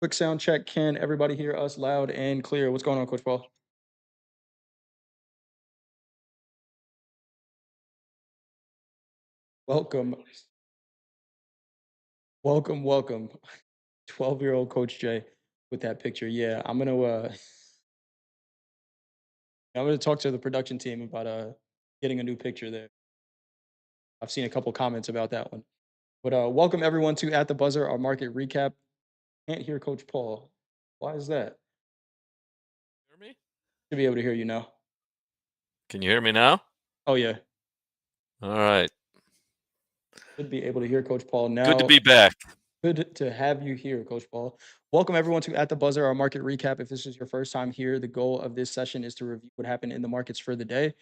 Quick sound check. Can everybody hear us loud and clear? What's going on, Coach Paul? Welcome, welcome. 12-year-old Coach Jay with that picture. Yeah, I'm gonna talk to the production team about getting a new picture there. I've seen a couple comments about that one. But welcome everyone to At the Buzzer, our market recap. Can't hear Coach Paul. Why is that? Hear me? Should be able to hear you now. Can you hear me now? Oh yeah, All right. should be able to hear Coach Paul Good to now. be back. Good to have you here, Coach Paul. Welcome everyone to At the Buzzer, our market recap. If this is your first time here, the goal of this session is to review what happened in the markets for the day.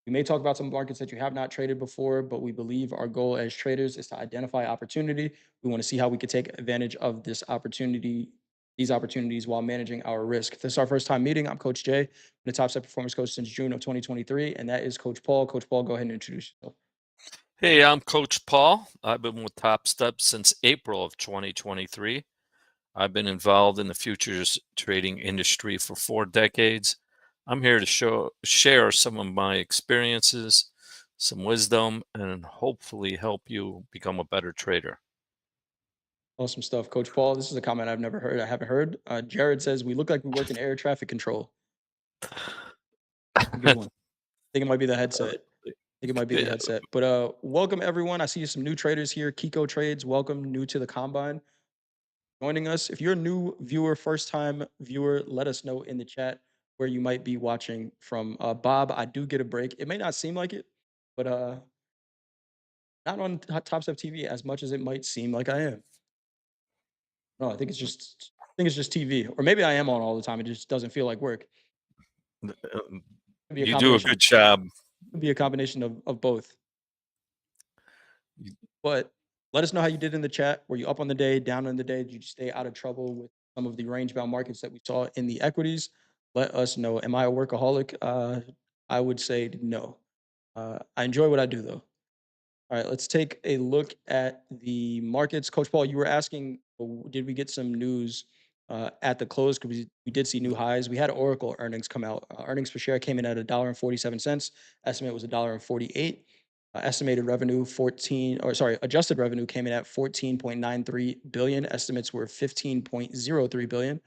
We may talk about some markets that you have not traded before, but we believe our goal as traders is to identify opportunity. We want to see how we could take advantage of these opportunities while managing our risk. If this is our first time meeting, I'm Coach Jay. I'm the top step performance coach since June of 2023, and that is Coach Paul. Coach Paul, go ahead and introduce yourself. Hey, I'm Coach Paul. I've been with Topstep since April of 2023. I've been involved in the futures trading industry for 4 decades. I'm here to share some of my experiences, some wisdom, and hopefully help you become a better trader. Awesome stuff, Coach Paul. This is a comment I've never heard. I haven't heard. Jared says we look like we work in air traffic control. A good one. I think it might be the headset. I think it might be the Yeah, headset. But welcome everyone. I see some new traders here. Kiko Trades, welcome, new to the combine. Joining us. If you're a new viewer, first time viewer, let us know in the chat where you might be watching from. Bob, I do get a break. It may not seem like it, but not on Top Step TV as much as it might seem like I am. No, I think it's just TV, or maybe I am on all the time. It just doesn't feel like work. Could be a you do a combination. good job. Could be a combination of both. You- But let us know how you did in the chat. Were you up on the day, down on the day? Did you stay out of trouble with some of the range bound markets that we saw in the equities? Let us know. Am I a workaholic? I would say no. I enjoy what I do though. All right, let's take a look at the markets. Coach Paul, you were asking, did we get some news at the close? Because we did see new highs. We had Oracle earnings come out. Earnings per share came in at $1.47. Estimate was $1.48. Estimated revenue 14, or sorry, adjusted revenue came in at 14.93 billion. Estimates were 15.03 billion.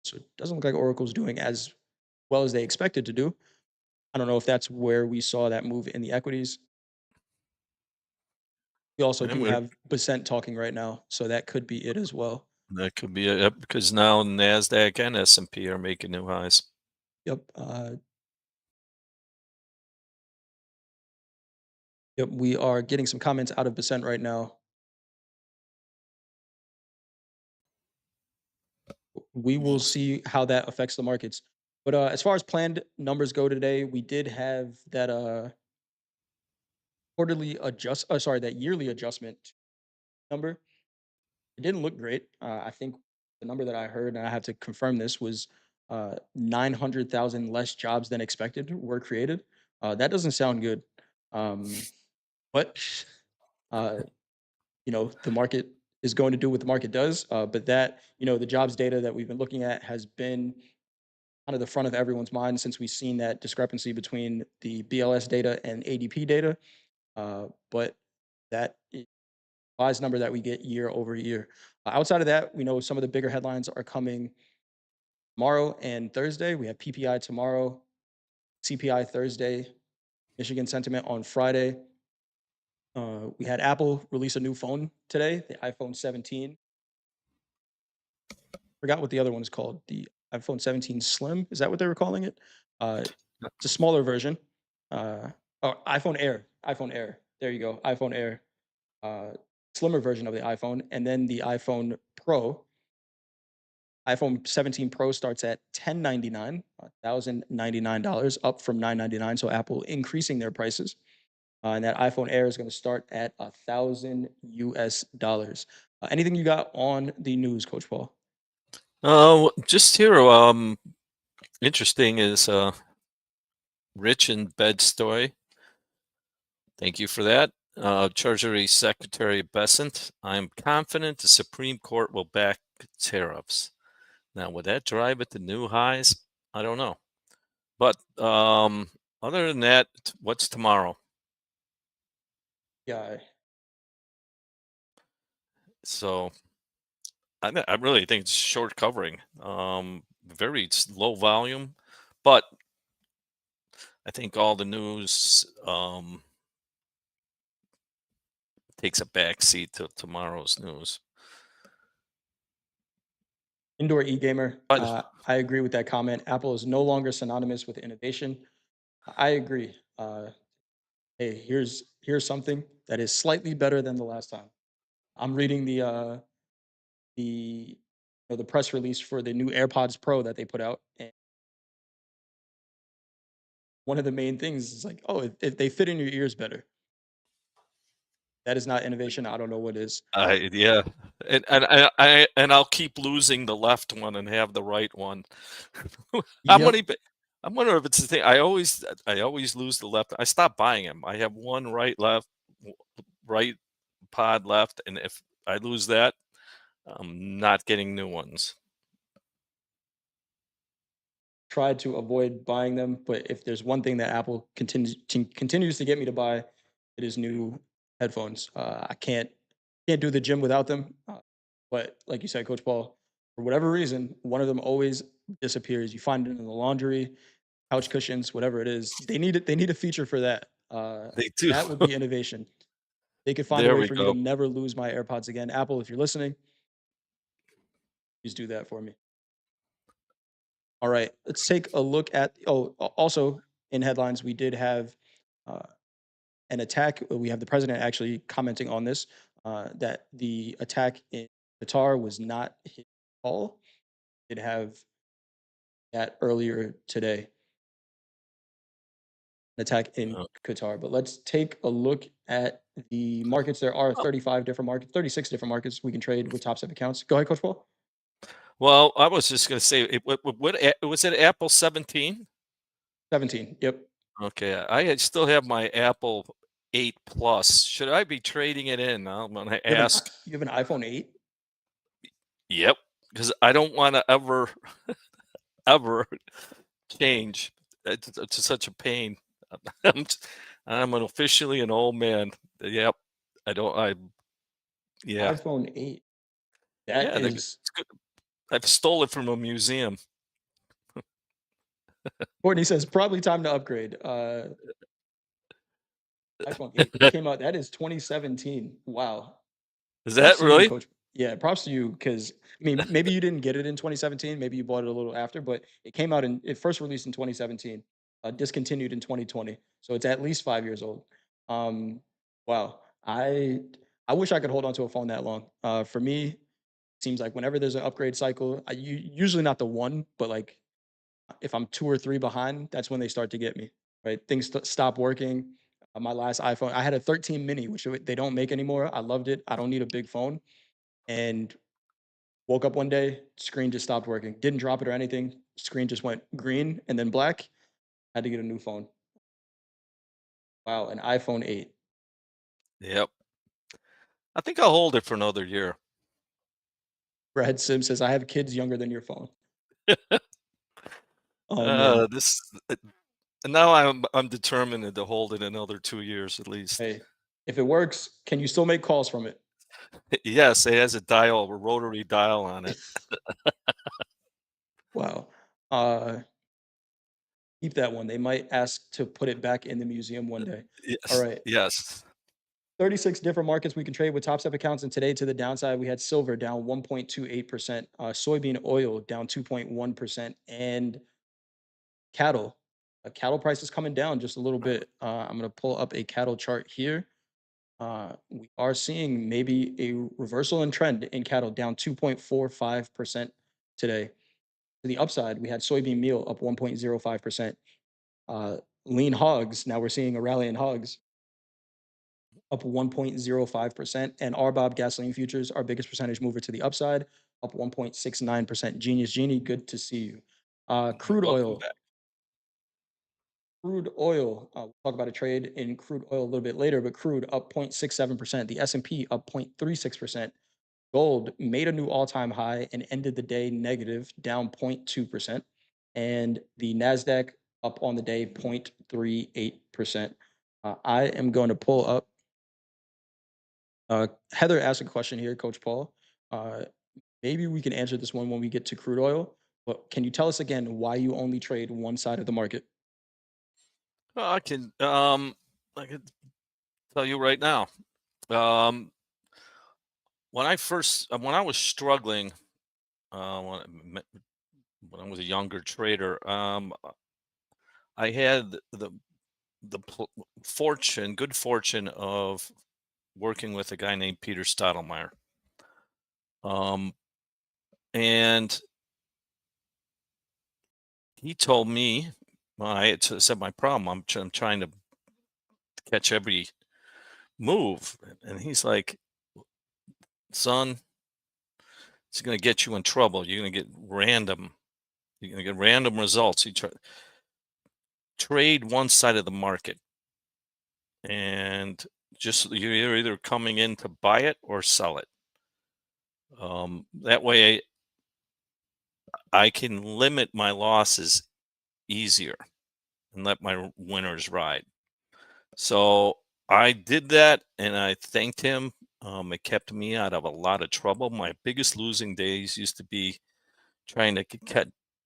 So it doesn't look like Oracle's doing as well as they expected to do. I don't know if that's where we saw that move in the equities. We also and do we're- have Basent talking right now, so that could be it as well. That could be it because now NASDAQ and S&P are making new highs. Yep. Yep. We are getting some comments out of Basent right now. We will see how that affects the markets. But as far as planned numbers go today, we did have that that yearly adjustment number. It didn't look great. I think the number that I heard, and I have to confirm this, was 900,000 less jobs than expected were created. That doesn't sound good. Um, but uh, the market is going to do what the market does. But the jobs data that we've been looking at has been kind of the front of everyone's mind since we've seen that discrepancy between the BLS data and ADP data. But that revised number that we get year over year. Outside of that, we know some of the bigger headlines are coming tomorrow and Thursday. We have PPI tomorrow, CPI Thursday, Michigan sentiment on Friday. We had Apple release a new phone today, the iPhone 17. Forgot what the other one is called. The iPhone 17 Slim. Is that what they were calling it? Uh, it's a smaller version. iPhone Air. iPhone Air. There you go. iPhone Air. Slimmer version of the iPhone, and then the iPhone Pro. iPhone 17 Pro starts at $1,099, $1,099, up from $999. So Apple increasing their prices. And that iPhone Air is going to start at $1,000 US. Anything you got on the news, Coach Paul? Just here, interesting is Rich and Bed story. Thank you for that. Treasury Secretary Bessent, I am confident the Supreme Court will back tariffs. Now, would that drive it to new highs? I don't know. But other than that, what's tomorrow? Yeah, So I really think it's short covering. Very low volume, but I think all the news takes a back seat to tomorrow's news. indoor e-gamer. But I agree with that comment. Apple is no longer synonymous with innovation. I agree. Hey, here's something that is slightly better than the last time. I'm reading the press release for the new AirPods Pro that they put out, and one of the main things is like, oh, if they fit in your ears better. That is not innovation. I don't know what is. yeah, and I'll keep losing the left one and have the right one. How Yep, many? I wonder if it's the thing. I always lose the left. I stopped buying them. I have one right pod left, and if I lose that, I'm not getting new ones. tried to avoid buying them, but if there's one thing that Apple continues to get me to buy, it is new headphones. I can't do the gym without them. But like you said, Coach Paul, for whatever reason, one of them always disappears. You find it in the laundry, couch cushions, whatever it is. They need it. They need a feature for that. They do. That would be innovation. They could find a There way we for me to go. never lose my AirPods again. Apple, if you're listening, please do that for me. All right, let's take a look at. Also in headlines, we did have uh, an attack. We have the president actually commenting on this, that the attack in Qatar was not his call. Did have that earlier today, an attack in Uh, Qatar. But let's take a look at the markets. There are oh, 35 different markets, 36 different markets we can trade with top step accounts. Go ahead, Coach Paul. well, I was just going to say, was it Apple 17? 17. Yep. Okay, still have my Apple 8 Plus. Should I be trading it in? I'm going to ask. You have an iPhone 8. Yep, because I don't want to ever change. It's such a pain. I'm, officially an old man. Yep, I don't. Yeah, iPhone 8. That yeah. is It's good. I've stole it from a museum. Courtney says probably time to upgrade. iPhone 8 that came out. That is 2017. Wow. Is Props that to you, really? Coach. Yeah, props to you because I mean maybe you didn't get it in 2017. Maybe you bought it a little after, but it came out it first released in 2017, discontinued in 2020. So it's at least 5 years old. Um, wow. I wish I could hold on to a phone that long. For me, seems like whenever there's an upgrade cycle, usually not the one, but like if I'm 2 or 3 behind, that's when they start to get me, right? Things stop working. My last iPhone, I had a 13 mini, which they don't make anymore. I loved it. I don't need a big phone. And woke up one day, screen just stopped working. Didn't drop it or anything. Screen just went green and then black. Had to get a new phone. Wow, an iPhone 8. Yep. I think I'll hold it for another year. Brad Sim says, I have kids younger than your phone. Oh man. This and now I'm determined to hold it another 2 years at least. Hey, if it works, can you still make calls from it? Yes, it has a rotary dial on it. Wow. Uh Keep that one. They might ask to put it back in the museum one day. All Yes, right. yes. 36 different markets we can trade with top step accounts. And today, to the downside, we had silver down 1.28%, soybean oil down 2.1%, and cattle. Cattle prices coming down just a little bit. I'm going to pull up a cattle chart here. We are seeing maybe a reversal in trend in cattle down 2.45% today. To the upside, we had soybean meal up 1.05%. Uh, Lean hogs, now we're seeing a rally in hogs up 1.05%. And RBOB gasoline futures, our biggest percentage mover to the upside, up 1.69%. Genius Genie, good to see you. Crude Welcome oil. back. Crude oil. We'll talk about a trade in crude oil a little bit later, but crude up 0.67%. The S&P up 0.36%. Gold made a new all-time high and ended the day negative, down 0.2%, and the Nasdaq up on the day 0.38%. I am going to pull up. Heather asked a question here, Coach Paul. Uh, Maybe we can answer this one when we get to crude oil. But can you tell us again why you only trade one side of the market? Well, I can tell you right now. Um, when I was struggling, when I was a younger trader, I had good fortune of working with a guy named Peter Stottlemyre. Um, and he told me, well, said my problem. I'm trying to catch every move, and he's like, "Son, it's going to get you in trouble. You're going to get random. You're going to get random results. Trade one side of the market, and just you're either coming in to buy it or sell it. That way, I can limit my losses easier and let my winners ride." So I did that, and I thanked him. It kept me out of a lot of trouble. My biggest losing days used to be trying to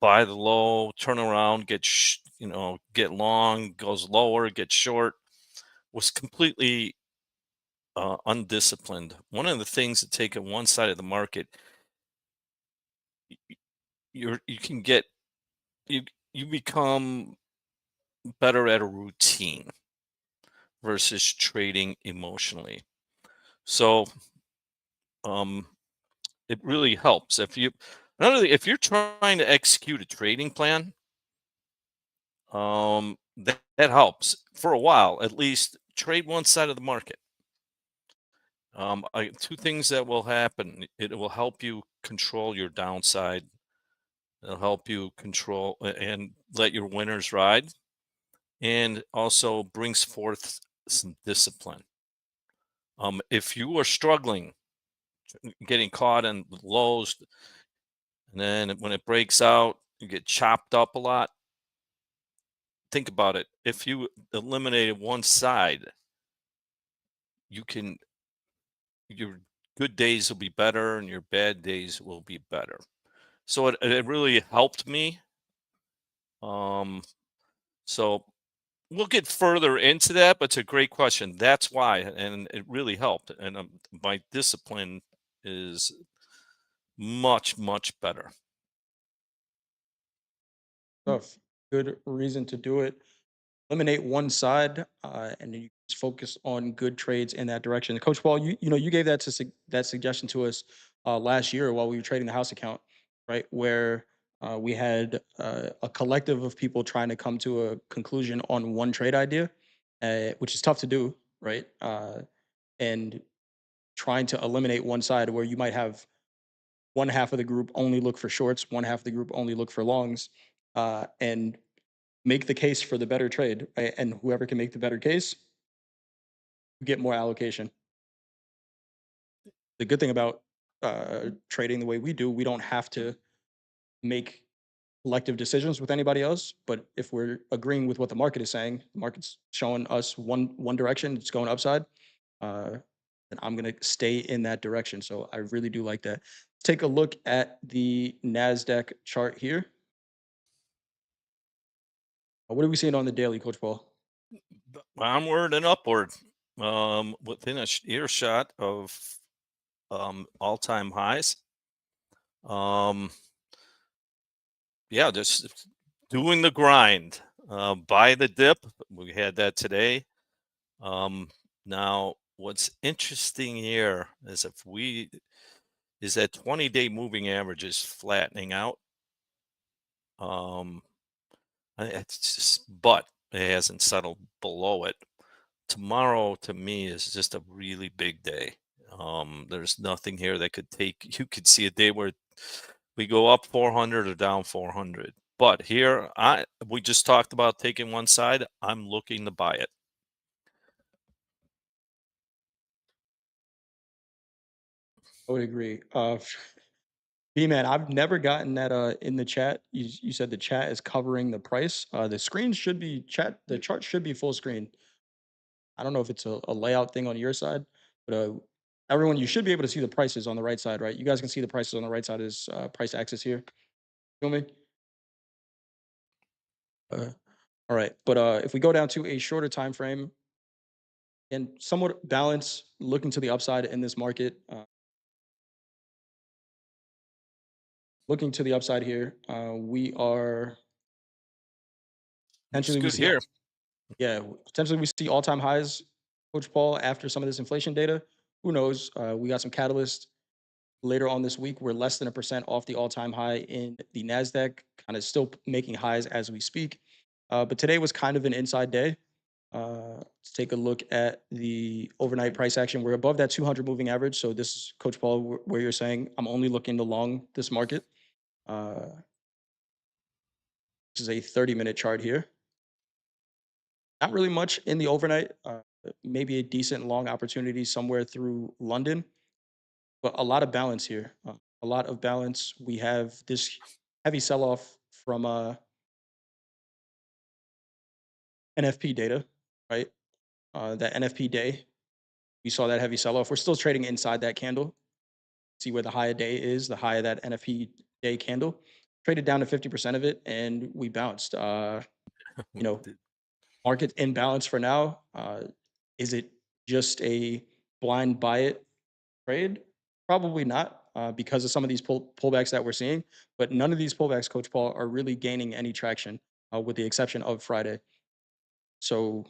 buy the low, turn around, get long, goes lower, get short. Was completely undisciplined. One of the things to take on one side of the market, you can get you you become better at a routine versus trading emotionally. So um, it really helps if you're trying to execute a trading plan. That helps for a while, at least. Trade one side of the market. Two things that will happen: it will help you control your downside. It'll help you control and let your winners ride, and also brings forth some discipline. If you are struggling, getting caught in the lows, and then when it breaks out, you get chopped up a lot. Think about it. If you eliminated one side, you can your good days will be better and your bad days will be better. So it really helped me. Um, so we'll get further into that, but it's a great question. That's why, and it really helped. And my discipline is much, much better. Stuff. Good reason to do it. Eliminate one side, and then you just focus on good trades in that direction. Coach Paul, you gave that suggestion to us last year while we were trading the house account, right? Where we had a collective of people trying to come to a conclusion on one trade idea, which is tough to do, right? And trying to eliminate one side where you might have one half of the group only look for shorts, one half of the group only look for longs, and make the case for the better trade, right? And whoever can make the better case, get more allocation. The good thing about trading the way we do, we don't have to make collective decisions with anybody else. But if we're agreeing with what the market is saying, the market's showing us one direction, it's going upside. Uh, and I'm gonna stay in that direction. So I really do like that. Take a look at the Nasdaq chart here. What are we seeing on the daily, Coach Paul? Onward and upward, within a earshot of all-time highs. Um, yeah, just doing the grind. Buy the dip. We had that today. Um, Now, what's interesting here is that 20-day moving average is flattening out. Um, but it hasn't settled below it. Tomorrow, to me, is just a really big day. There's nothing here that could take. You could see a day where we go up 400 or down 400. But here, we just talked about taking one side. I'm looking to buy it. I would agree. B-man, I've never gotten that, in the chat. You said the chat is covering the price. The screen should be chat the chart should be full screen. I don't know if it's a layout thing on your side, but, everyone, you should be able to see the prices on the right side, right? You guys can see the prices on the right side is, price axis here. Feel me? Uh, alright, but, if we go down to a shorter time frame and somewhat balance, looking to the upside in this market, looking to the upside here, we are Looks potentially we good see here. yeah, potentially we see all-time highs, Coach Paul, after some of this inflation data. Who knows? We got some catalyst later on this week. We're less than a percent off the all-time high in the Nasdaq, kind of still making highs as we speak. But today was kind of an inside day. Let's take a look at the overnight price action. We're above that 200 moving average. So this is Coach Paul, where you're saying I'm only looking to long this market. Uh, this is a 30-minute chart here. Not really much in the overnight. Maybe a decent long opportunity somewhere through London, but a lot of balance here. A lot of balance. We have this heavy sell off from NFP data, right? That NFP day, we saw that heavy sell off. We're still trading inside that candle. See where the high of day is, the high of that NFP day candle. Traded down to 50% of it, and we bounced. You We know, did. market imbalance for now. Is it just a blind buy it trade? Probably not, because of some of these pullbacks that we're seeing. But none of these pullbacks, Coach Paul, are really gaining any traction, with the exception of Friday. So,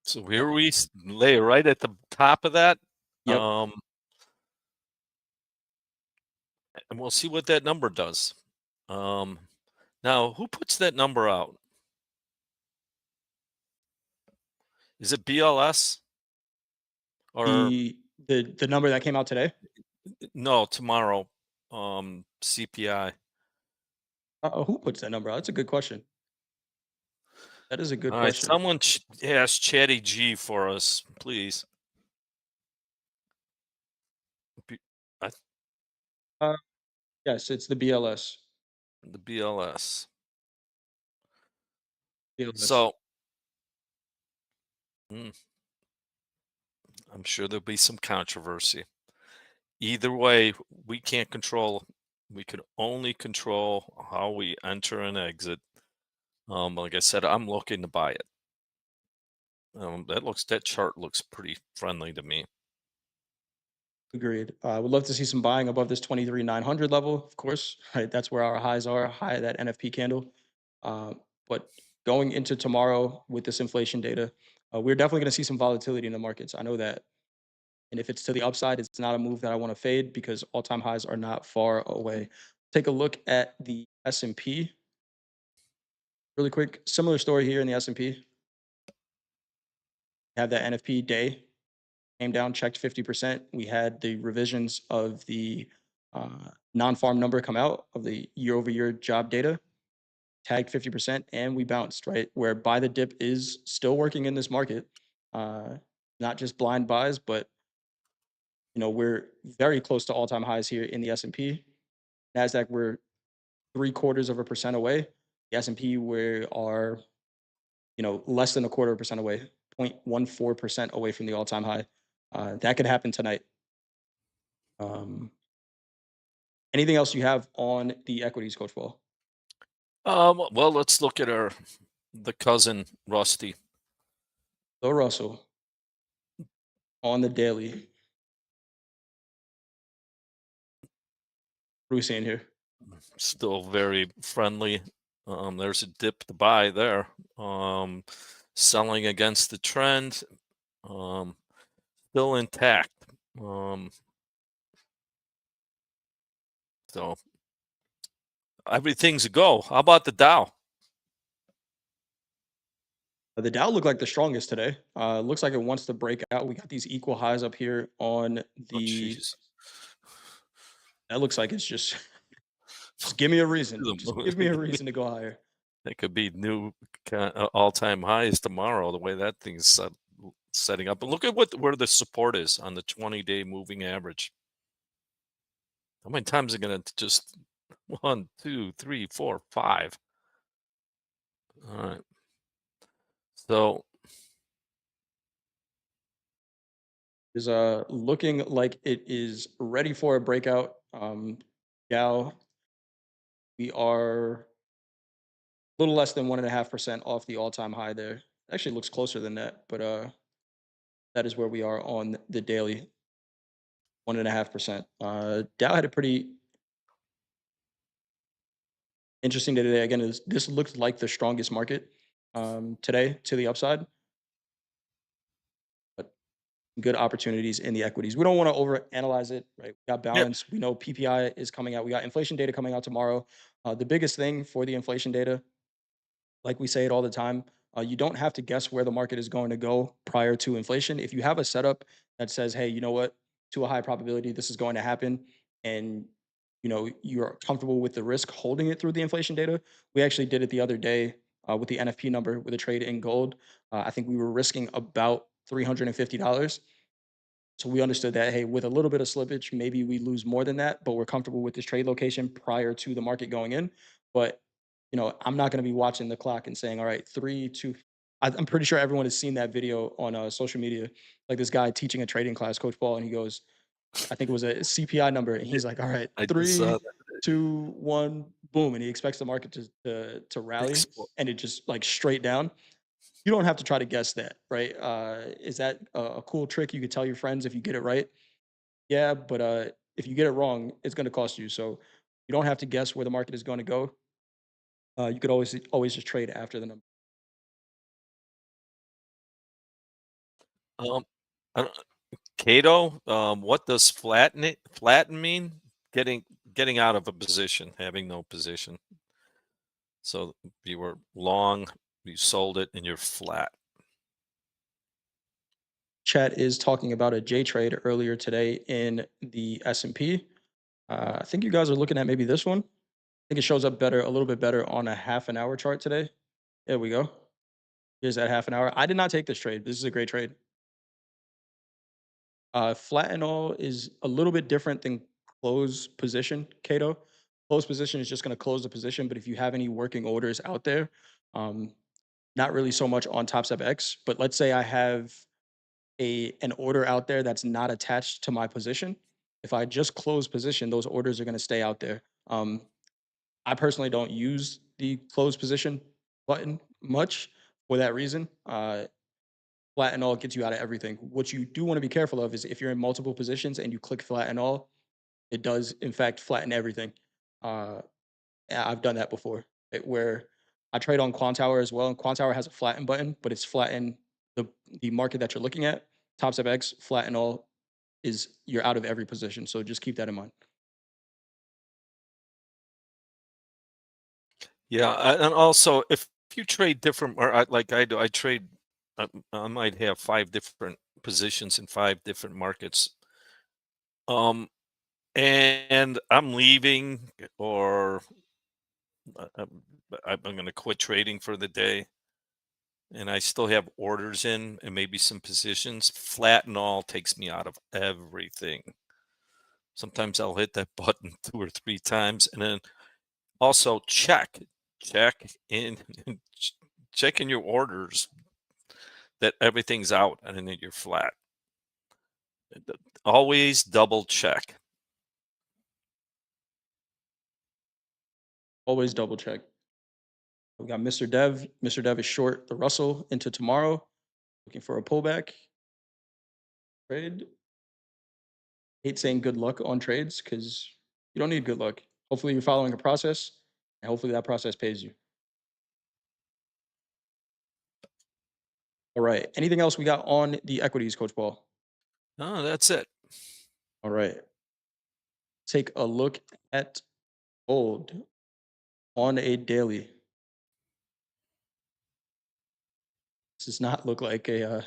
So uh, here we lay right at the top of that. yep, Um, and we'll see what that number does. Um, Now, who puts that number out? Is it BLS or the number that came out today. no, tomorrow, CPI? Who puts that number out? That's a good question. That is a good All right, question. someone ask Chatty G for us, please. B- I, Uh, yes, it's the BLS. the BLS. BLS. So, mm, I'm sure there'll be some controversy. Either way, we can't control. We could only control how we enter and exit. Like I said, I'm looking to buy it. That chart looks pretty friendly to me. Agreed. I would love to see some buying above this 23,900 level, of course. Right, that's where our highs are, high of that NFP candle. But going into tomorrow with this inflation data, we're definitely going to see some volatility in the markets. I know that. And if it's to the upside, it's not a move that I want to fade because all-time highs are not far away. Take a look at the S&P really quick. Similar story here in the S&P. Have that NFP day came down, checked 50%. We had the revisions of the non-farm number come out of the year-over-year job data, tagged 50%, and we bounced, right? Where buy the dip is still working in this market. Uh, Not just blind buys, but we're very close to all-time highs here in the S&P. Nasdaq, we're 0.75% away. The S&P, we are less than a quarter of a percent away, 0.14% away from the all-time high. That could happen tonight. Um, Anything else you have on the equities, Coach Paul? Well, let's look at the cousin Rusty. Bill Russell on the daily. What are we seeing here? Still very friendly. There's a dip to buy there. Selling against the trend. Um, Still intact. Um, so everything's a go. How about the Dow? The Dow looked like the strongest today. Looks like it wants to break out. We got these equal highs up here on Oh, the. jeez. That looks like it's just give me a reason. To Just give me a the moon. reason to go higher. That could be new all-time highs tomorrow. The way that thing's set. setting up. But look at what where the support is on the 20-day moving average. How many times are going to just one, two, three, four, five? All right. So Is looking like it is ready for a breakout. Dow, we are a little less than 1.5% off the all-time high there. Actually looks closer than that, but that is where we are on the daily, 1.5%. Dow had a pretty interesting day today. Again, this looks like the strongest market today to the upside, but good opportunities in the equities. We don't want to overanalyze it, right? We got yeah, balance. We know PPI is coming out. We got inflation data coming out tomorrow. The biggest thing for the inflation data, like we say it all the time, you don't have to guess where the market is going to go prior to inflation. If you have a setup that says, "Hey, you know what? To a high probability, this is going to happen," and you're comfortable with the risk holding it through the inflation data. We actually did it the other day with the NFP number with a trade in gold. I think we were risking about $350. So we understood that, hey, with a little bit of slippage, maybe we lose more than that, but we're comfortable with this trade location prior to the market going in. But I'm not going to be watching the clock and saying, all right, three, two. I'm pretty sure everyone has seen that video on social media, like this guy teaching a trading class, Coach Paul, and he goes, I think it was a CPI number, and yeah, he's like, all right, I just saw three, that. two, one, boom, and he expects the market to rally, Explo- and it just like straight down. You don't have to try to guess that, right? Is that a cool trick you could tell your friends if you get it right? Yeah, but if you get it wrong, it's going to cost you. So you don't have to guess where the market is going to go. You could always just trade after the number. Um, I don't, Cato, what does flatten mean? Getting getting out of a position, having no position. So you were long, you sold it, and you're flat. Chat is talking about a J trade earlier today in the S&P. I think you guys are looking at maybe this one. I think it shows up better, a little bit better on a half an hour chart today. There we go. Here's that half an hour. I did not take this trade. This is a great trade. Flat and all is a little bit different than close position, Cato. Close position is just going to close the position, but if you have any working orders out there, um, not really so much on Top Step X, but let's say I have an order out there that's not attached to my position. If I just close position, those orders are going to stay out there. I personally don't use the close position button much for that reason. Flat and all gets you out of everything. What you do want to be careful of is if you're in multiple positions and you click flat and all, it does in fact flatten everything. Uh, I've done that before, where I trade on Quantower as well. And Quantower has a flatten button, but it's flatten the the market that you're looking at. Top step X, flatten all is you're out of every position. So just keep that in mind. Yeah, and also if you trade different, or like I do, I trade. I might have five different positions in five different markets. Um, and I'm leaving, or I'm going to quit trading for the day, and I still have orders in and maybe some positions. Flat and all takes me out of everything. Sometimes I'll hit that button two or three times, and then also check in, check in your orders that everything's out and then you're flat. Always double check. Always double check. We got Mr. Dev. Mr. Dev is short the Russell into tomorrow, looking for a pullback trade. Hate saying good luck on trades because you don't need good luck. Hopefully, you're following a process, and hopefully, that process pays you. All right. Anything else we got on the equities, Coach Paul? Oh, that's it. All right. Take a look at gold on a daily. This does not look like a.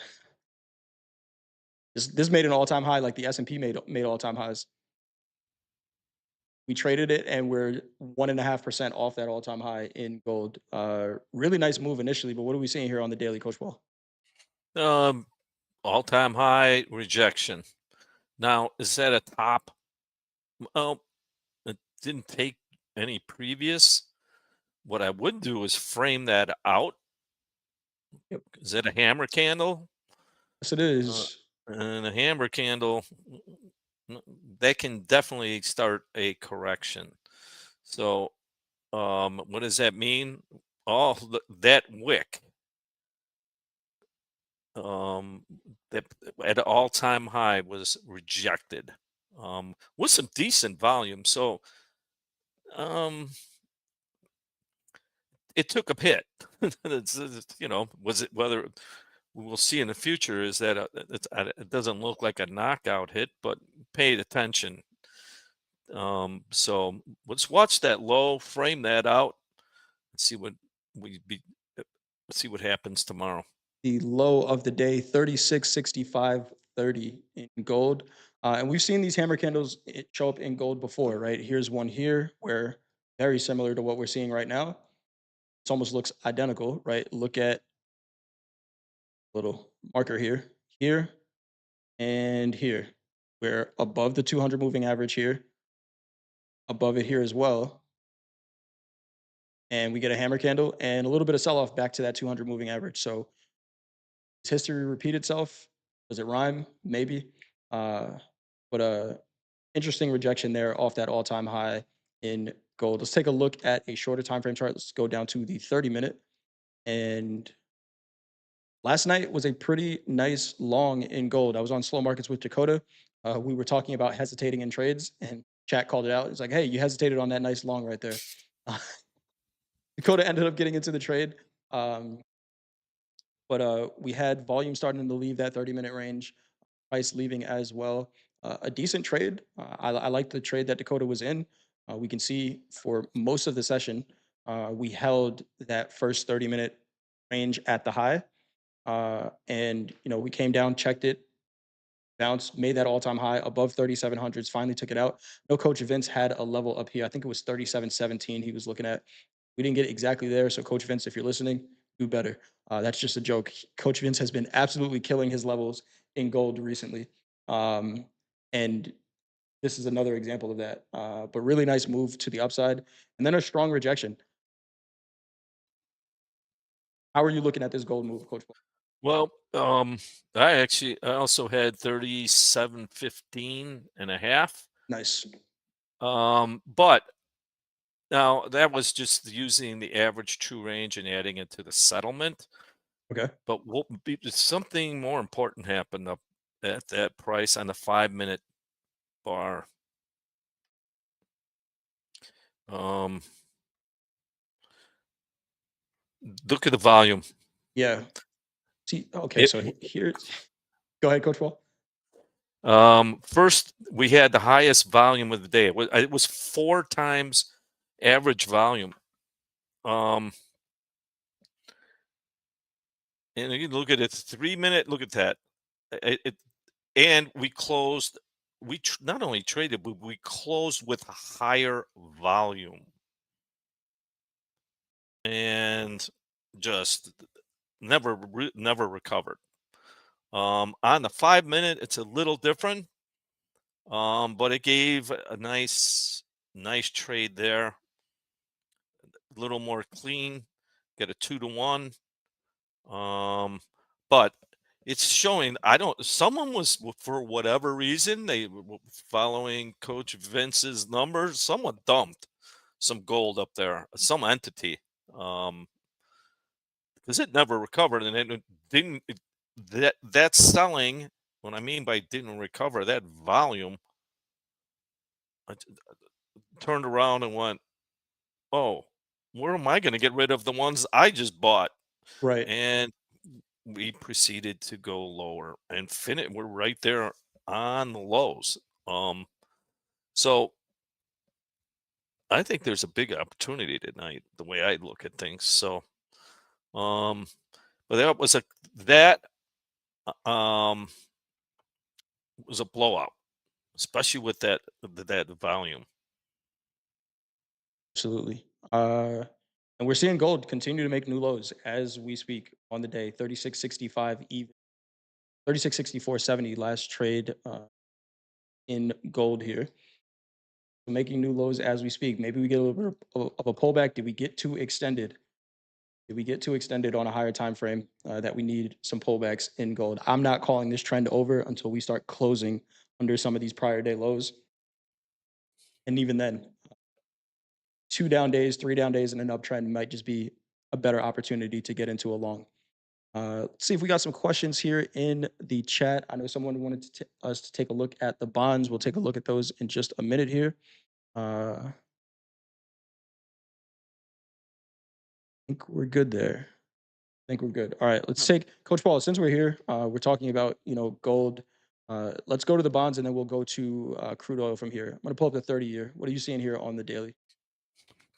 This made an all time high, like the S&P made all time highs. We traded it, and we're 1.5% off that all time high in gold. Really nice move initially, but what are we seeing here on the daily, Coach Paul? All-time high rejection. Now, is that a top? Well, it didn't take any previous. What I would do is frame that out. Yep. Is that a hammer candle? Yes, it Uh, is. and a hammer candle, n- that can definitely start a correction. So, what does that mean? That wick, um, that at an all-time high was rejected, with some decent volume. So, um, it took a hit. Was it whether we'll see in the future is that it doesn't look like a knockout hit, but paid attention. So let's watch that low, frame that out, and see what we be. uh, See what happens tomorrow. The low of the day, 36.65.30 in gold. And we've seen these hammer candles show up in gold before, right? Here's one here where very similar to what we're seeing right now. It almost looks identical, right? Look at little marker here, here, and here. We're above the 200 moving average here, above it here as well. And we get a hammer candle and a little bit of sell off back to that 200 moving average. So does history repeat itself? Does it rhyme? Maybe. Uh, but interesting rejection there off that all-time high in gold. Let's take a look at a shorter time frame chart. Let's go down to the 30-minute. And last night was a pretty nice long in gold. I was on slow markets with Dakota. We were talking about hesitating in trades, and chat called it out. It's like, hey, you hesitated on that nice long right there. Dakota ended up getting into the trade. Um, but we had volume starting to leave that 30-minute range, price leaving as well. A decent trade. I like the trade that Dakota was in. We can see for most of the session, we held that first 30-minute range at the high. And we came down, checked it, bounced, made that all-time high above 3700s, finally took it out. No, Coach Vince had a level up here. I think it was 3717 he was looking at. We didn't get exactly there. So, Coach Vince, if you're listening, do better. That's just a joke. Coach Vince has been absolutely killing his levels in gold recently. Um, and this is another example of that. But really nice move to the upside. And then a strong rejection. How are you looking at this gold move, Coach Paul? Well, I also had 37.15 and a half. Nice. But now that was just using the average true range and adding it to the settlement. Okay. But something more important happened up at that price on the 5 minute bar. Um, Look at the volume. Yeah. See, okay. It So here's, go ahead, Coach Paul. First we had the highest volume of the day. It was four times average volume. Um, and you look at it, 3 minute. Look at that. And we closed. Not only traded, but we closed with higher volume and just never recovered. On the 5 minute, it's a little different, but it gave a nice trade there. A little more clean. Get a 2-to-1. But it's showing. I don't. Someone was for whatever reason they were following Coach Vince's numbers. Someone dumped some gold up there. Some entity. Um, because it never recovered, and it didn't. That selling. What I mean by didn't recover, that volume, turned around and went, "Oh, where am I going to get rid of the ones I just bought?" Right. And we proceeded to go lower and finish. We're right there on the lows. Um, so I think there's a big opportunity tonight, the way I look at things. So, um, but that um was a blowout, especially with that volume. Absolutely. And we're seeing gold continue to make new lows as we speak on the day, 36.65 even. 36.64.70 last trade in gold here. Making new lows as we speak. Maybe we get a little bit of a pullback. Did we get too extended? Did we get too extended on a higher time frame that we need some pullbacks in gold? I'm not calling this trend over until we start closing under some of these prior day lows. And even then, 2 down days, 3 down days, and an uptrend might just be a better opportunity to get into a long. Let's see if we got some questions here in the chat. I know someone wanted us to take a look at the bonds. We'll take a look at those in just a minute here. I think we're good there. I think we're good. All right, let's take Coach Paul. Since we're here, we're talking about gold. Let's go to the bonds and then we'll go to crude oil from here. I'm gonna pull up the 30-year. What are you seeing here on the daily?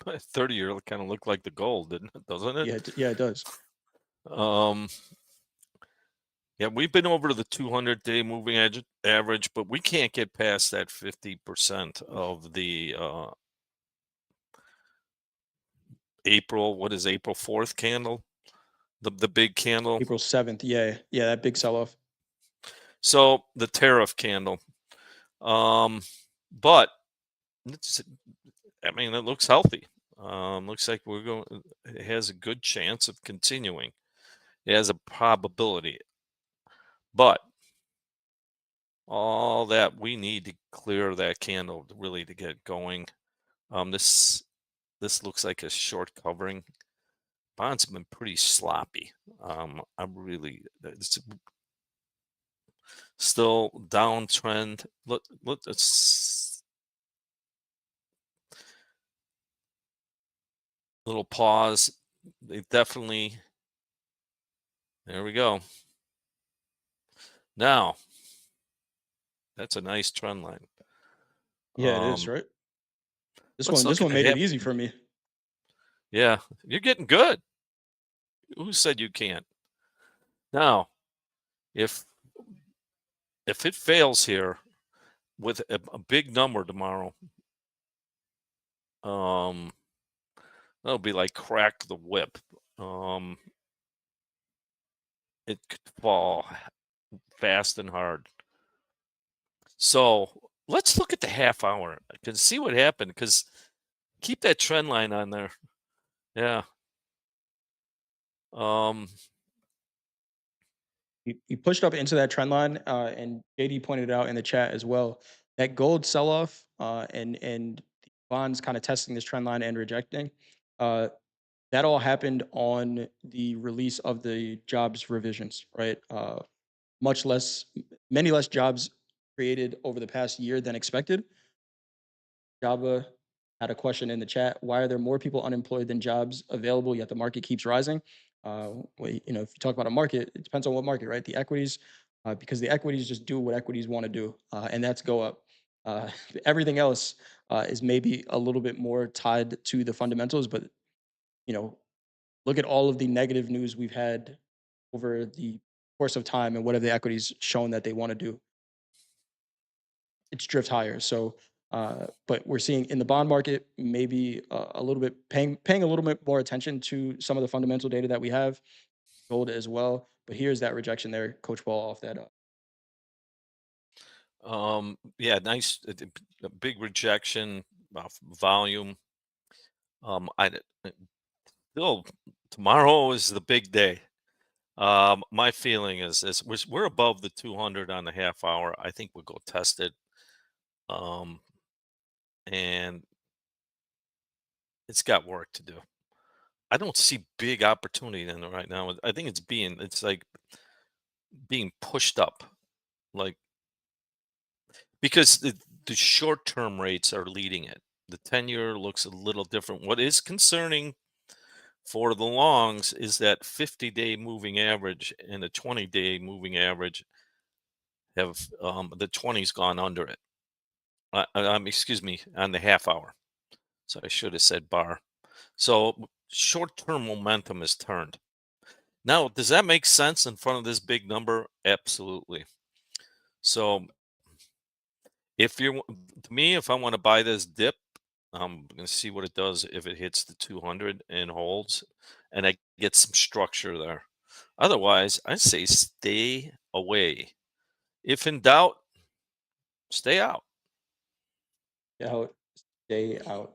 30-year kind of look like the gold, doesn't it? Yeah, yeah, it does. Um, yeah, we've been over to the 200-day moving average, but we can't get past that 50% of the April. What is April 4th candle? The big candle. April 7th. Yeah, yeah, that big sell-off. So the tariff candle. But it's, I mean, it looks healthy. Looks like we're going. It has a good chance of continuing. It has a probability, but all that we need to clear that candle really to get going. This looks like a short covering. Bonds have been pretty sloppy. I'm really it's still downtrend. It's little pause. They definitely. There we go. Now that's a nice trend line. Yeah, it is, Um, right? This let's one, look this at one the made it half. easy for me. Yeah, you're getting good. Who said you can't? Now, if if it fails here with a big number tomorrow, um, that'll be like crack the whip. Um, it could fall fast and hard. So let's look at the half hour and see what happened. Because keep that trend line on there. Yeah. Um, You pushed up into that trend line, and JD pointed it out in the chat as well. That gold sell-off and the bonds kind of testing this trend line and rejecting. Uh, that all happened on the release of the jobs revisions, right? Much less, many less jobs created over the past year than expected. Java had a question in the chat. Why are there more people unemployed than jobs available, yet the market keeps rising? If you talk about a market, it depends on what market, right? The equities, because the equities just do what equities want to do, and that's go up. Uh, Everything else is maybe a little bit more tied to the fundamentals, but you know, look at all of the negative news we've had over the course of time, and what have the equities shown that they want to do? It's drift higher. So, but we're seeing in the bond market maybe a little bit paying a little bit more attention to some of the fundamental data that we have, gold as well. But here's that rejection there, Coach Ball off that. yeah, nice. A big rejection of volume. I still tomorrow is the big day. My feeling is we're above the 200 on the half hour. I think we'll go test it. Um, and it's got work to do. I don't see big opportunity in it right now. I think it's like being pushed up, like because the short term rates are leading it. The 10-year looks a little different. What is concerning for the longs is that 50-day moving average and the 20-day moving average have the 20's gone under it. Excuse me, on the half hour. So I should have said bar. So short term momentum is turned. Now, does that make sense in front of this big number? Absolutely. So if you're to me, if I want to buy this dip, I'm going to see what it does if it hits the 200 and holds, and I get some structure there. Otherwise, I say stay away. If in doubt, stay out. Out, stay out.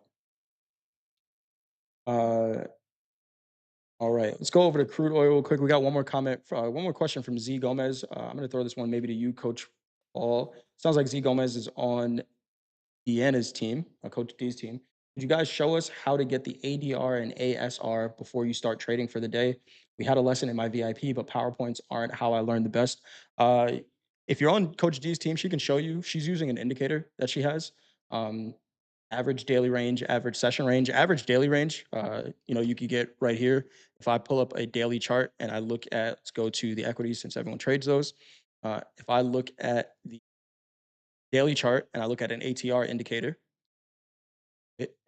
Uh, all right, let's go over to crude oil real quick. We got one more comment, one more question from Z Gomez. I'm going to throw this one maybe to you, Coach Paul. Sounds like Z Gomez is on Deanna's team, Coach D's team. Could you guys show us how to get the ADR and ASR before you start trading for the day? We had a lesson in my VIP, but PowerPoints aren't how I learned the best. Uh, if you're on Coach D's team, she can show you. She's using an indicator that she has. Um, Average daily range, average session range, average daily range. You could get right here. If I pull up a daily chart and I look at, let's go to the equities since everyone trades those. If I look at the daily chart and I look at an ATR indicator,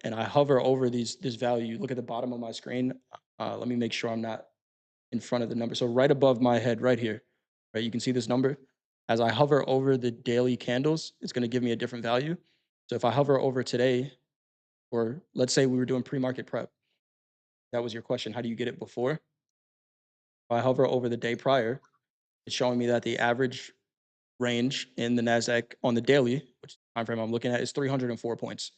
and I hover over this value. Look at the bottom of my screen. Let me make sure I'm not in front of the number. So right above my head, right here, right, you can see this number. As I hover over the daily candles, it's going to give me a different value. So if I hover over today, or let's say we were doing pre-market prep, that was your question. How do you get it before? If I hover over the day prior, it's showing me that the average range in the Nasdaq on the daily, which is the time frame I'm looking at, is 304 points.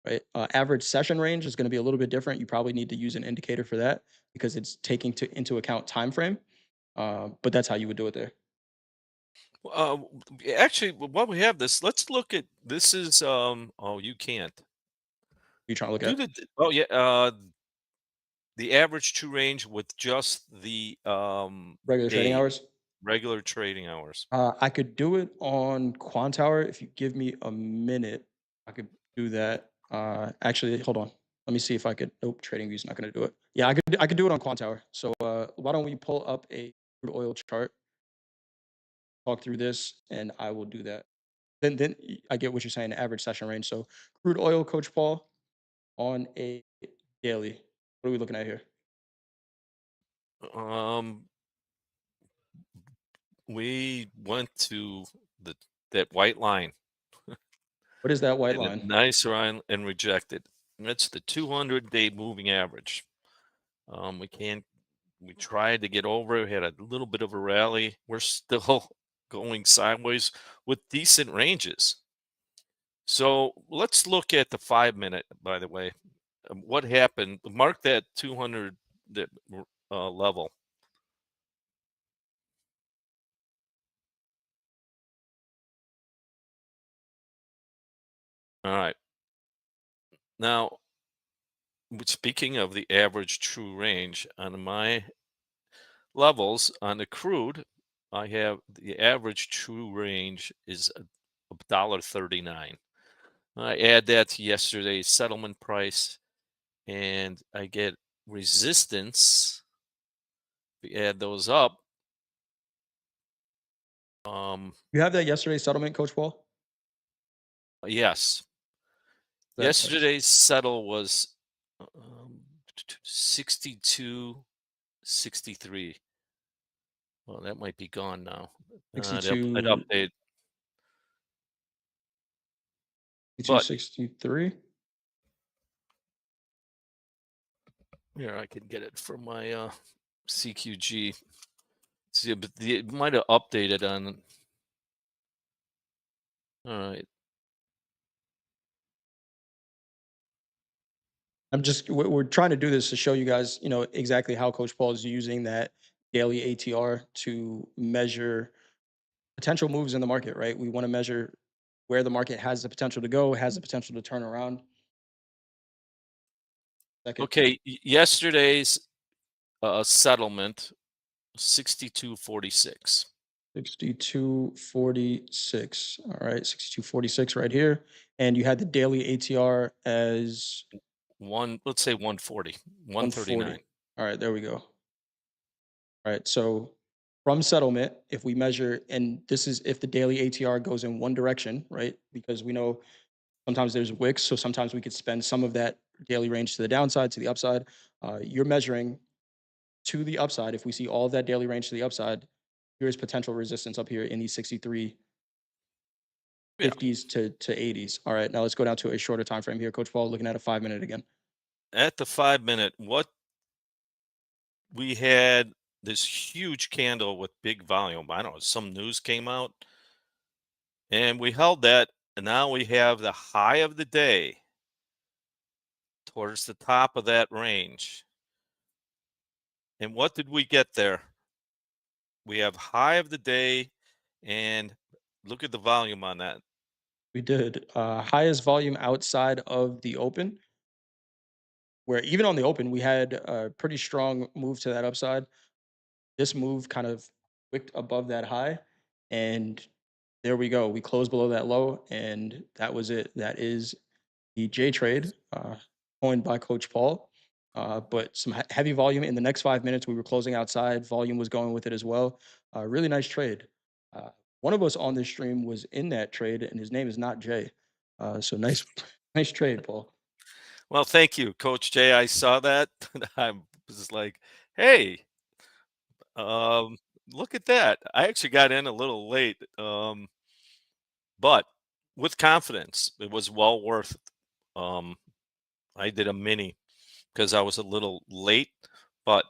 Right? Average session range is going to be a little bit different. You probably need to use an indicator for that because it's taking into account time frame. But that's how you would do it there. Actually, while we have this, let's look at this. Is oh, you can't You're trying to look do at the oh yeah the average true range with just the regular trading day hours. regular trading hours. I could do it on Quantower if you give me a minute. I could do that. Actually, hold on. Let me see if I could. Nope, TradingView's not going to do it. Yeah, I could do it on Quantower. So why don't we pull up a crude oil chart, talk through this, and I will do that. Then I get what you're saying, the average session range. So crude oil, Coach Paul, on a daily. What are we looking at here? Um, we went to the that white line, What is that white hit a line? nice line and rejected. That's the 200-day moving average. We can't. We tried to get over it. Had a little bit of a rally. We're still going sideways with decent ranges. So let's look at the 5 minute. By the way, what happened? Mark that 200 that level. All right. Now, speaking of the average true range on my levels on the crude, I have the average true range is $1.39. I add that to yesterday's settlement price, and I get resistance. We add those up. Um, You have that yesterday settlement, Coach Paul? yes, That price. yesterday's settle was 62.63. Well, that might be gone now. I'd 62, update, 62, but 63. here I can get it from my CQG. See, but it might have updated on. All right. We're trying to do this to show you guys, exactly how Coach Paul is using that daily ATR to measure potential moves in the market, right? We want to measure where the market has the potential to go, has the potential to turn around. Second, Okay. Yesterday's settlement 62.46. 62.46. All right, 62.46 right here. And you had the daily ATR as Let's say 140, 139. 140. All right, there we go. All right, so from settlement, if we measure, and this is if the daily ATR goes in one direction, right? Because we know sometimes there's wicks, so sometimes we could spend some of that daily range to the downside, to the upside. You're measuring to the upside. If we see all of that daily range to the upside, here is potential resistance up here in these 63 Yeah. 50s to 80s. All right, now let's go down to a shorter time frame here. Coach Paul looking at a 5 minute again. At the 5 minute, what we had this huge candle with big volume. I don't know, some news came out and we held that. And now we have the high of the day towards the top of that range. And what did we get there? We have high of the day and look at the volume on that. We did highest volume outside of the open, where even on the open we had a pretty strong move to that upside. This move kind of wicked above that high, and there we go. We closed below that low, and that was it. That is the J trade, coined by Coach Paul. But some heavy volume in the next 5 minutes. We were closing outside. Volume was going with it as well. Really nice trade. Uh, one of us on this stream was in that trade, and his name is not Jay. So nice, nice trade, Paul. Well, thank you, Coach Jay. I saw that. I was like, hey, um, look at that. I actually got in a little late, but with confidence, it was well worth it. I did a mini because I was a little late, but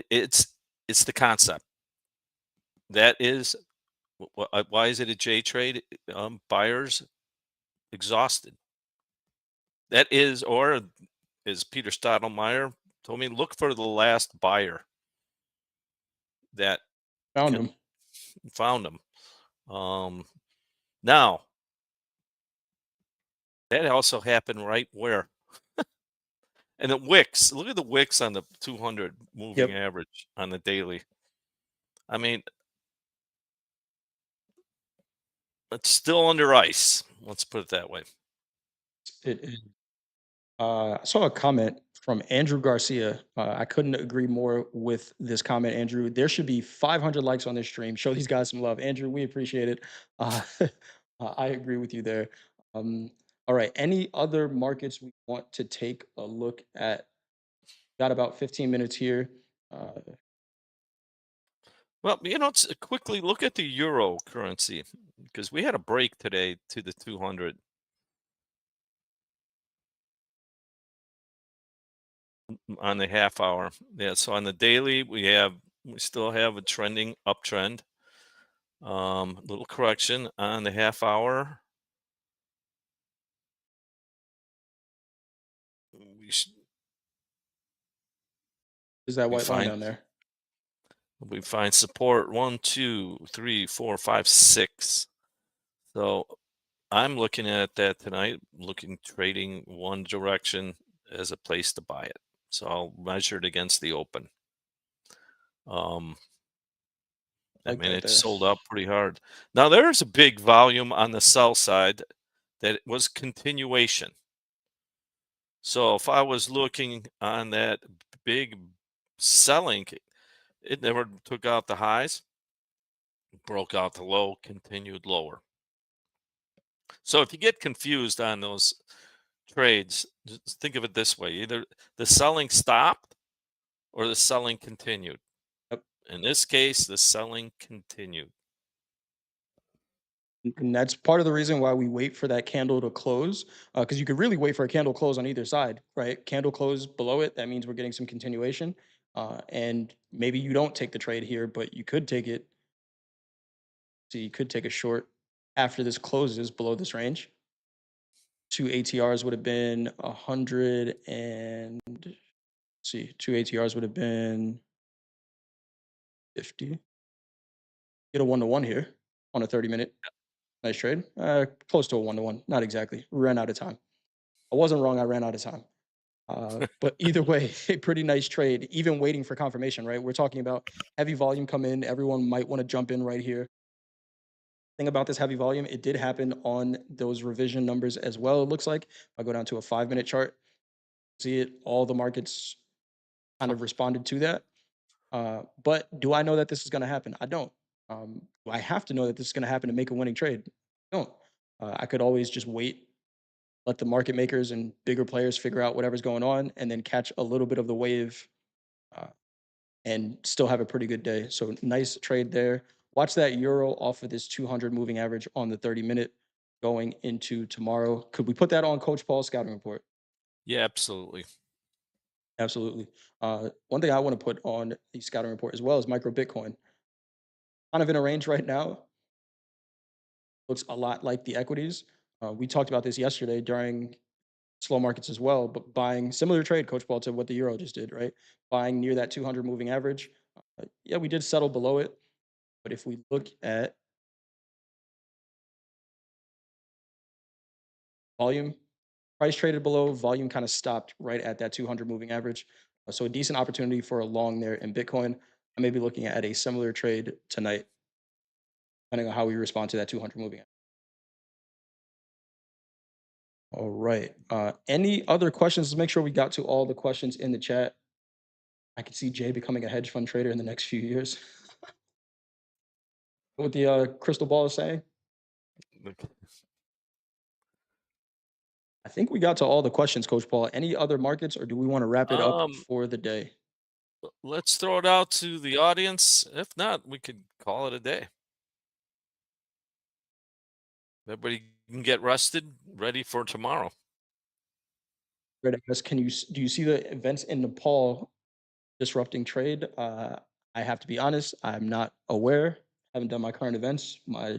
it's the concept. That is why is it a J trade? Buyers exhausted. That is, or as Peter Stottlemyre told me, look for the last buyer that Found can him. found them. Um, Now that also happened right where, and the wicks. Look at the wicks on the 200 moving Yep. average on the daily. I mean, it's still under ice. Let's put it that way. It is. I saw a comment from Andrew Garcia. I couldn't agree more with this comment, Andrew. There should be 500 likes on this stream. Show these guys some love. Andrew, we appreciate it. I agree with you there. Um, all right. Any other markets we want to take a look at? Got about 15 minutes here. Uh, Well, it's quickly look at the euro currency because we had a break today to the 200 on the half hour. Yeah, so on the daily we still have a trending uptrend. Little correction on the half hour. We s- is that we white line find down there? we find support one, two, three, four, five, six. So I'm looking at that tonight, looking trading one direction as a place to buy it. So I'll measure it against the open. Um, I Like mean, that it's there. sold out pretty hard. Now there's a big volume on the sell side that was continuation. So if I was looking on that big selling, it never took out the highs, broke out the low, continued lower. So if you get confused on those trades, just think of it this way: either the selling stopped or the selling continued. Yep. In this case, the selling continued. And that's part of the reason why we wait for that candle to close, because you could really wait for a candle close on either side, right? Candle close below it, that means we're getting some continuation. And maybe you don't take the trade here, but you could take it. So you could take a short after this closes below this range. Two ATRs would have been 100 and see, two ATRs would have been 50. Get a 1 to 1 here on a 30-minute. Nice trade. Close to a 1 to 1. Not exactly. Ran out of time. I wasn't wrong. I ran out of time. But either way, a pretty nice trade, even waiting for confirmation, right? We're talking about heavy volume come in. Everyone might want to jump in right here. Thing about this heavy volume, it did happen on those revision numbers as well. It looks like if I go down to a 5 minute chart, see it, all the markets kind of responded to that. But do I know that this is going to happen? I don't. Do I have to know that this is going to happen to make a winning trade? I don't. I could always just wait, let the market makers and bigger players figure out whatever's going on, and then catch a little bit of the wave uh, and still have a pretty good day. So nice trade there. Watch that euro off of this 200 moving average on the 30-minute going into tomorrow. Could we put that on Coach Paul's scouting report? Yeah, absolutely. Absolutely. One thing I want to put on the scouting report as well is micro Bitcoin. Kind of in a range right now, looks a lot like the equities. We talked about this yesterday during slow markets as well, but buying similar trade, Coach Paul, to what the euro just did, right? Buying near that 200 moving average. Yeah, we did settle below it, but if we look at volume, price traded below, volume kind of stopped right at that 200 moving average. So a decent opportunity for a long there in Bitcoin. I may be looking at a similar trade tonight, depending on how we respond to that 200 moving average. All right. Any other questions? Let's make sure we got to all the questions in the chat. I could see Jay becoming a hedge fund trader in the next few years. What the crystal ball is saying. I think we got to all the questions, Coach Paul. Any other markets, or do we want to wrap it up Um, for the day? let's throw it out to the audience. If not, we could call it a day. Everybody can get rested, ready for tomorrow. Right, I guess, do you see the events in Nepal disrupting trade? I have to be honest, I'm not aware. Haven't done my current events. My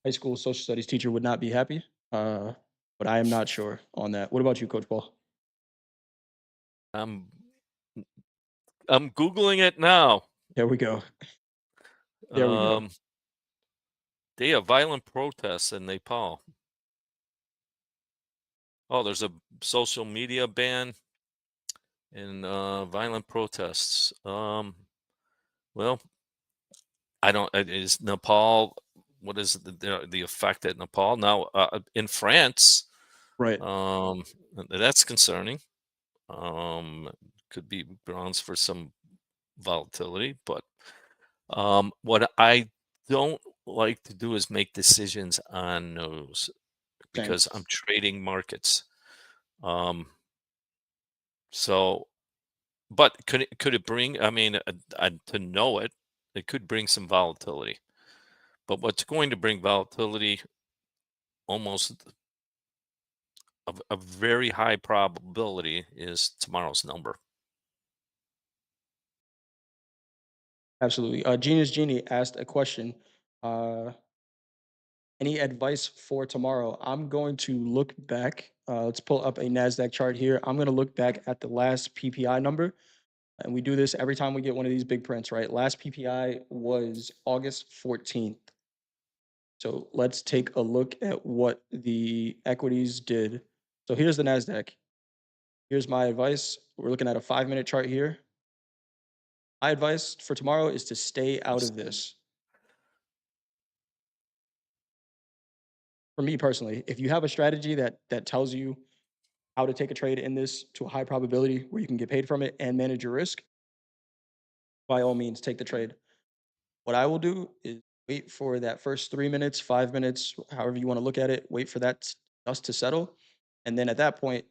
high school social studies teacher would not be happy, uh, but I am not sure on that. What about you, Coach Paul? I'm I'm googling it now. There we go. There we go. Um, Day of violent protests in Nepal. Oh, there's a social media ban and violent protests. Well, I don't. Is Nepal? What is the effect at Nepal now? In France, Right. um, that's concerning. Um, could be grounds for some volatility, but what I don't like to do is make decisions on those Same. because I'm trading markets. Um, so, but could it bring? I mean, to know it, it could bring some volatility. But what's going to bring volatility almost a very high probability is tomorrow's number. Absolutely. Genius Genie asked a question. Uh, any advice for tomorrow? I'm going to look back. Let's pull up a NASDAQ chart here. I'm going to look back at the last PPI number. And we do this every time we get one of these big prints, right? Last PPI was August 14th. So let's take a look at what the equities did. So here's the NASDAQ. Here's my advice. We're looking at a 5-minute chart here. My advice for tomorrow is to stay out Yes. of this. For me personally, if you have a strategy that tells you how to take a trade in this to a high probability where you can get paid from it and manage your risk, by all means, take the trade. What I will do is wait for that first 3 minutes, 5 minutes, however you wanna look at it, wait for that dust to settle, and then at that point,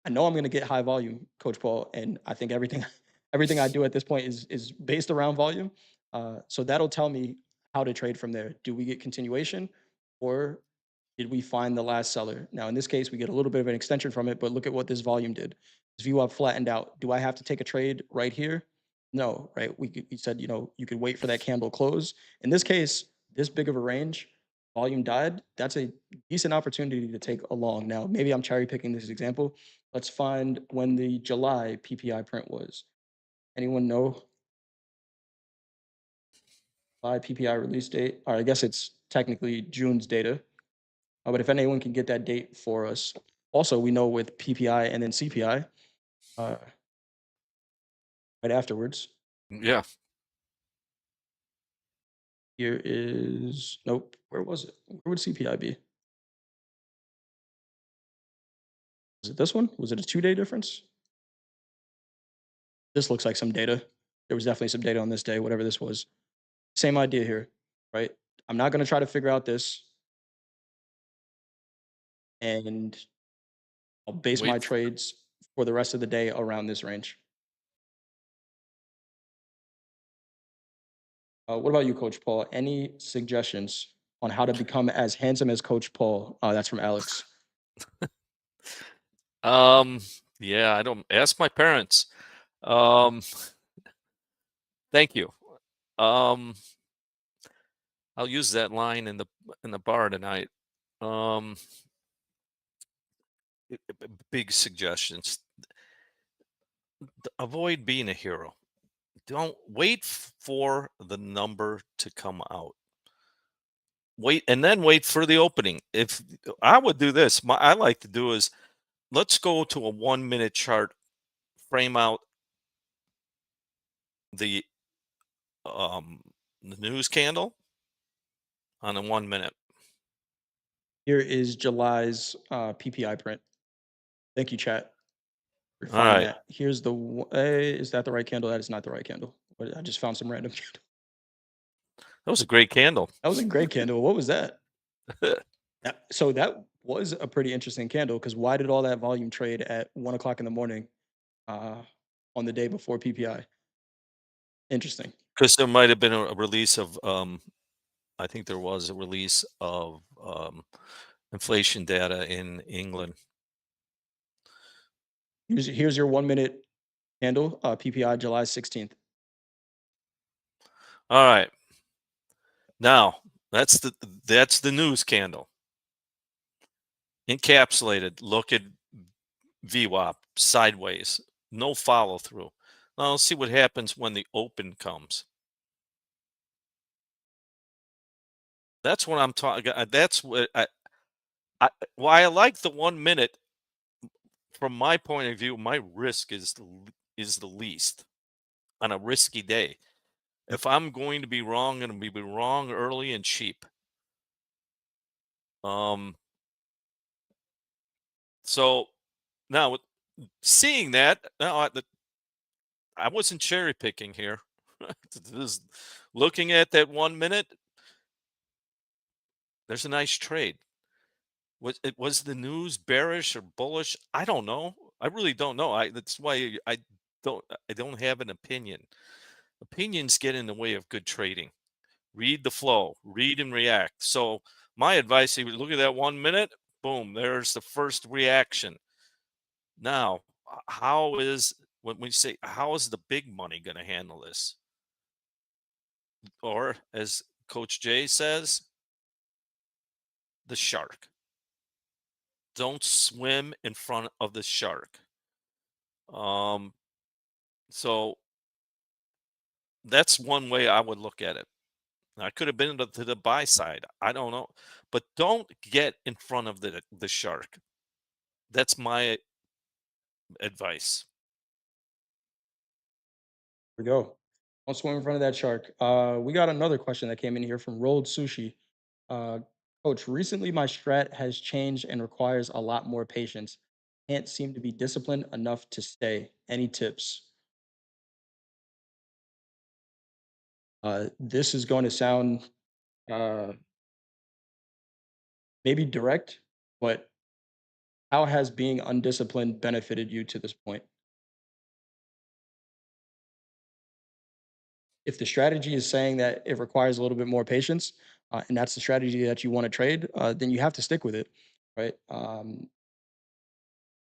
I know I'm gonna get high volume, Coach Paul, and I think everything everything I do at this point is based around volume. So that'll tell me how to trade from there. Do we get continuation, or did we find the last seller? Now, in this case, we get a little bit of an extension from it, but look at what this volume did. This VWAP flattened out. Do I have to take a trade right here? No, right? We said, you could wait for that candle close. In this case, this big of a range, volume died. That's a decent opportunity to take a long. Now, maybe I'm cherry picking this example. Let's find when the July PPI print was. Anyone know July PPI release date? Or I guess it's technically June's data. But if anyone can get that date for us. Also, we know with PPI and then CPI uh, right afterwards. Yeah. Here is nope. Where was it? Where would CPI be? Was it this one? Was it a 2-day difference? This looks like some data. There was definitely some data on this day, whatever this was. Same idea here, right? I'm not going to try to figure out this, and I'll base my Wait. trades for the rest of the day around this range. What about you, Coach Paul? Any suggestions on how to become as handsome as Coach Paul? That's from Alex. Um, Yeah, I don't ask my parents. Um, thank you. Um, I'll use that line in the bar tonight. Um, big suggestions. Avoid being a hero. Don't wait for the number to come out. Wait and then wait for the opening. If I would do this, I like to do is let's go to a 1 minute chart, frame out the um the news candle on a 1 minute. Here is July's PPI print. Thank you, chat, for All finding right. that. Here's the is that the right candle? That is not the right candle. But I just found some random candle. That was a great candle. That was a great candle. What was that? So that was a pretty interesting candle because why did all that volume trade at 1 o'clock in the morning uh, on the day before PPI? Interesting. Because there might have been a release of I think there was a release of inflation data in England. Here's your 1 minute candle, PPI July 16th. All right. Now, that's the news candle. Encapsulated. Look at VWAP sideways. No follow through. Now let's see what happens when the open comes. That's what I'm talking. That's what why I like the 1 minute. From my point of view, my risk is the least on a risky day. If I'm going to be wrong, I'm going to be wrong early and cheap. Um, so now with seeing that, now I wasn't cherry picking here. This- Looking at that 1 minute, there's a nice trade. Was the news bearish or bullish? I don't know. I really don't know. That's why I don't have an opinion. Opinions get in the way of good trading. Read the flow, read and react. So my advice, if you look at that 1 minute, boom, there's the first reaction. Now, how is when we say how is the big money going to handle this? Or as Coach Jay says, the shark. Don't swim in front of the shark. Um, so that's one way I would look at it. I could have been to the buy side. I don't know, but don't get in front of the shark. That's my advice. Here we go. Don't swim in front of that shark. We got another question that came in here from Rolled Sushi. Uh, Coach, recently my strat has changed and requires a lot more patience. Can't seem to be disciplined enough to stay. Any tips? This is going to sound uh, maybe direct, but how has being undisciplined benefited you to this point? If the strategy is saying that it requires a little bit more patience, and that's the strategy that you want to trade, then you have to stick with it, right?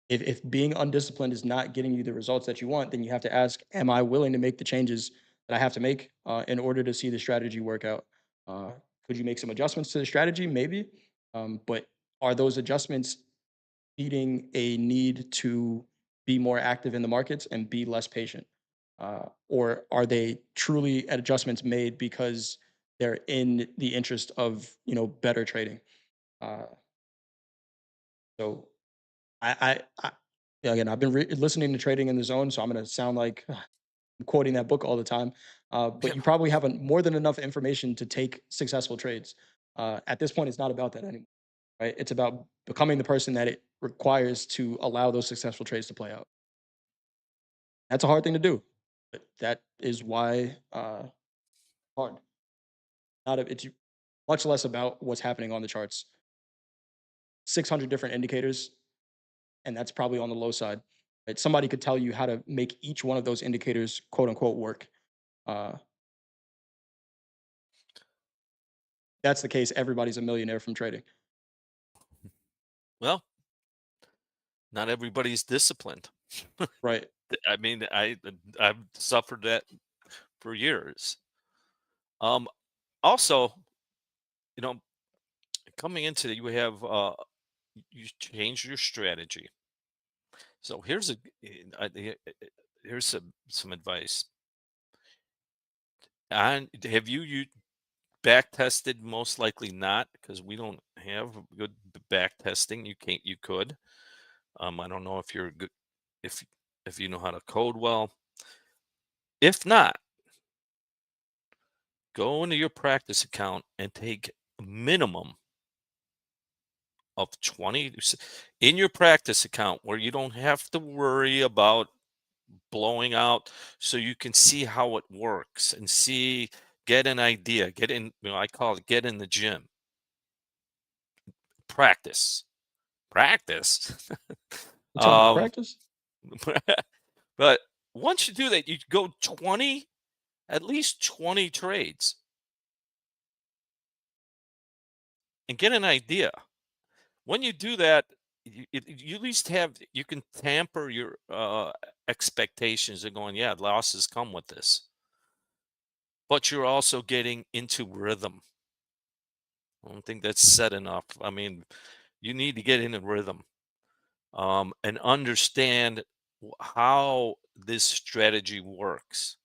If being undisciplined is not getting you the results that you want, then you have to ask, am I willing to make the changes that I have to make in order to see the strategy work out? Uh, could you make some adjustments to the strategy? Maybe. But are those adjustments feeding a need to be more active in the markets and be less patient? Or are they truly adjustments made because they're in the interest of better trading? Uh, so I yeah, again, I've been listening to Trading in the Zone, so I'm going to sound like I'm quoting that book all the time. But Yeah. you probably have more than enough information to take successful trades. At this point, it's not about that anymore, right? It's about becoming the person that it requires to allow those successful trades to play out. That's a hard thing to do, but that is why hard. Not a, it's much less about what's happening on the charts. 600 different indicators, and that's probably on the low side. Right? Somebody could tell you how to make each one of those indicators quote unquote work. Uh, that's the case. Everybody's a millionaire from trading. Well, not everybody's disciplined. Right. I mean, I've suffered that for years. Um, Also, you know, coming into it, you have you change your strategy. So here's some advice. And have you back tested? Most likely not, because we don't have good back testing. You could. I don't know if you're good, if if you know how to code well. If not, go into your practice account and take a minimum of 20 in your practice account, where you don't have to worry about blowing out, so you can see how it works and get an idea, get in, I call it get in the gym, practice, practice. You talking about um practice? but once you do that, you go 20, at least 20 trades, and get an idea. When you do that, you at least have, you can tamper your expectations of going, yeah, losses come with this, but you're also getting into rhythm. I don't think that's said enough. I mean, you need to get in a rhythm, and understand how this strategy works.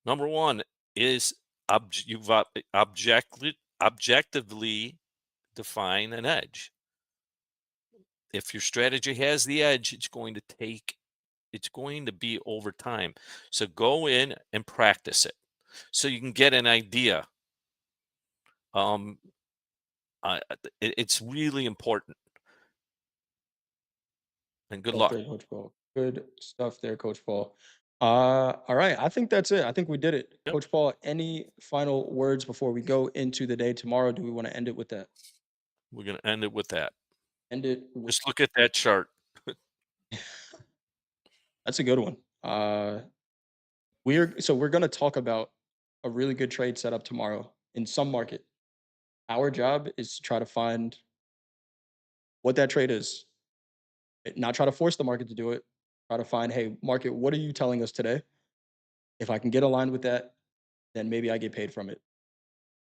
Number one is you've objectively define an edge. If your strategy has the edge, it's going to be over time. So go in and practice it so you can get an idea. Um, it's really important. And good Stuff luck. there, Coach Paul. Good stuff there, Coach Paul. All right. I think that's it. I think we did it. Yep. Coach Paul, any final words before we go into the day tomorrow? Do we want to end it with that? We're going to end it with that. End it with Just look at that chart. that's a good one. We're gonna talk about a really good trade setup tomorrow in some market. Our job is to try to find what that trade is. Not try to force the market to do it. Try to find, hey, market, what are you telling us today? If I can get aligned with that, then maybe I get paid from it.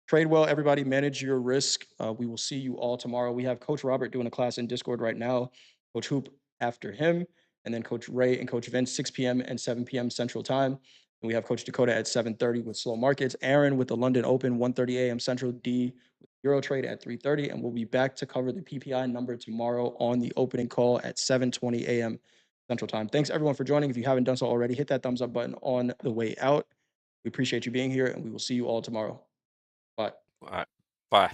Trade well, everybody. Manage your risk. We will see you all tomorrow. We have Coach Robert doing a class in Discord right now. Coach Hoop after him, and then Coach Ray and Coach Vince 6 p.m. and 7 p.m. Central Time. And we have Coach Dakota at 7:30 with slow markets. Aaron with the London Open 1:30 a.m. Central. D with Euro Trade at 3:30, and we'll be back to cover the PPI number tomorrow on the opening call at 7:20 a.m. Central Time. Thanks everyone for joining. If you haven't done so already, hit that thumbs up button on the way out. We appreciate you being here, and we will see you all tomorrow. Bye. All right. Bye.